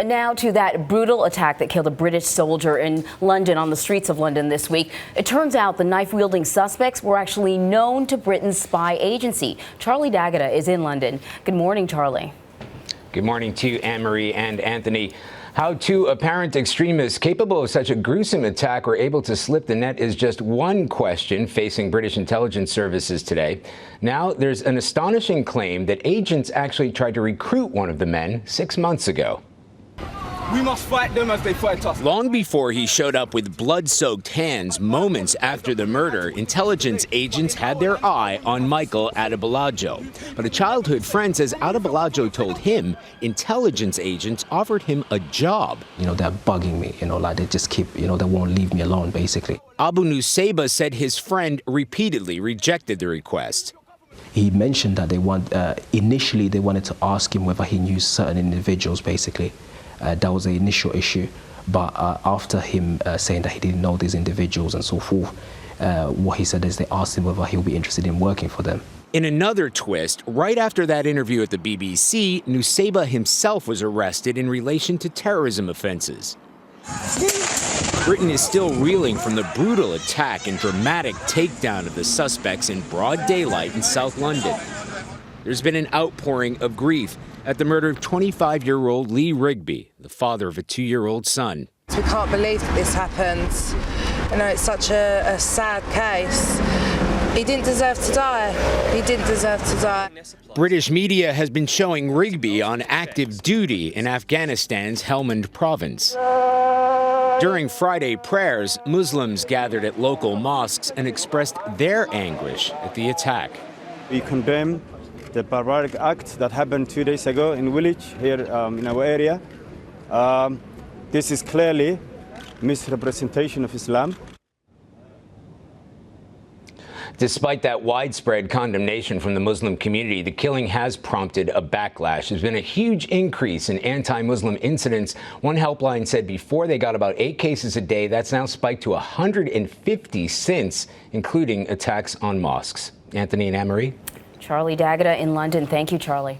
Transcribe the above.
Now to that brutal attack that killed a British soldier in London, on the streets of London this week. It turns out the knife-wielding suspects were actually known to Britain's spy agency. Charlie D'Agata is in London. Good morning, Charlie. Good morning to you, Anne-Marie and Anthony. How two apparent extremists capable of such a gruesome attack were able to slip the net is just one question facing British intelligence services today. Now there's an astonishing claim that agents actually tried to recruit one of the men 6 months ago. We must fight them as they fight us. Long before he showed up with blood-soaked hands moments after the murder, intelligence agents had their eye on Michael Adebolajo. But a childhood friend says Adebolajo told him intelligence agents offered him a job. They're bugging me, like they just keep, they won't leave me alone, basically. Abu Nusayba said his friend repeatedly rejected the request. He mentioned that initially they wanted to ask him whether he knew certain individuals, basically. That was the initial issue, but after him saying that he didn't know these individuals and so forth, what he said is they asked him whether he'll be interested in working for them. In another twist, right after that interview at the BBC, Nusayba himself was arrested in relation to terrorism offenses. Britain is still reeling from the brutal attack and dramatic takedown of the suspects in broad daylight in South London. There's been an outpouring of grief at the murder of 25-year-old Lee Rigby, the father of a 2-year-old son. We can't believe that this happened. It's such a sad case. He didn't deserve to die. He didn't deserve to die. British media has been showing Rigby on active duty in Afghanistan's Helmand province. During Friday prayers, Muslims gathered at local mosques and expressed their anguish at the attack. We condemn the barbaric act that happened 2 days ago in village here in our area. This is clearly misrepresentation of Islam. Despite that widespread condemnation from the Muslim community, the killing has prompted a backlash. There's been a huge increase in anti-Muslim incidents. One helpline said before they got about 8 cases a day. That's now spiked to 150 since, including attacks on mosques. Anthony and Anne-Marie. Charlie D'Agata in London. Thank you, Charlie.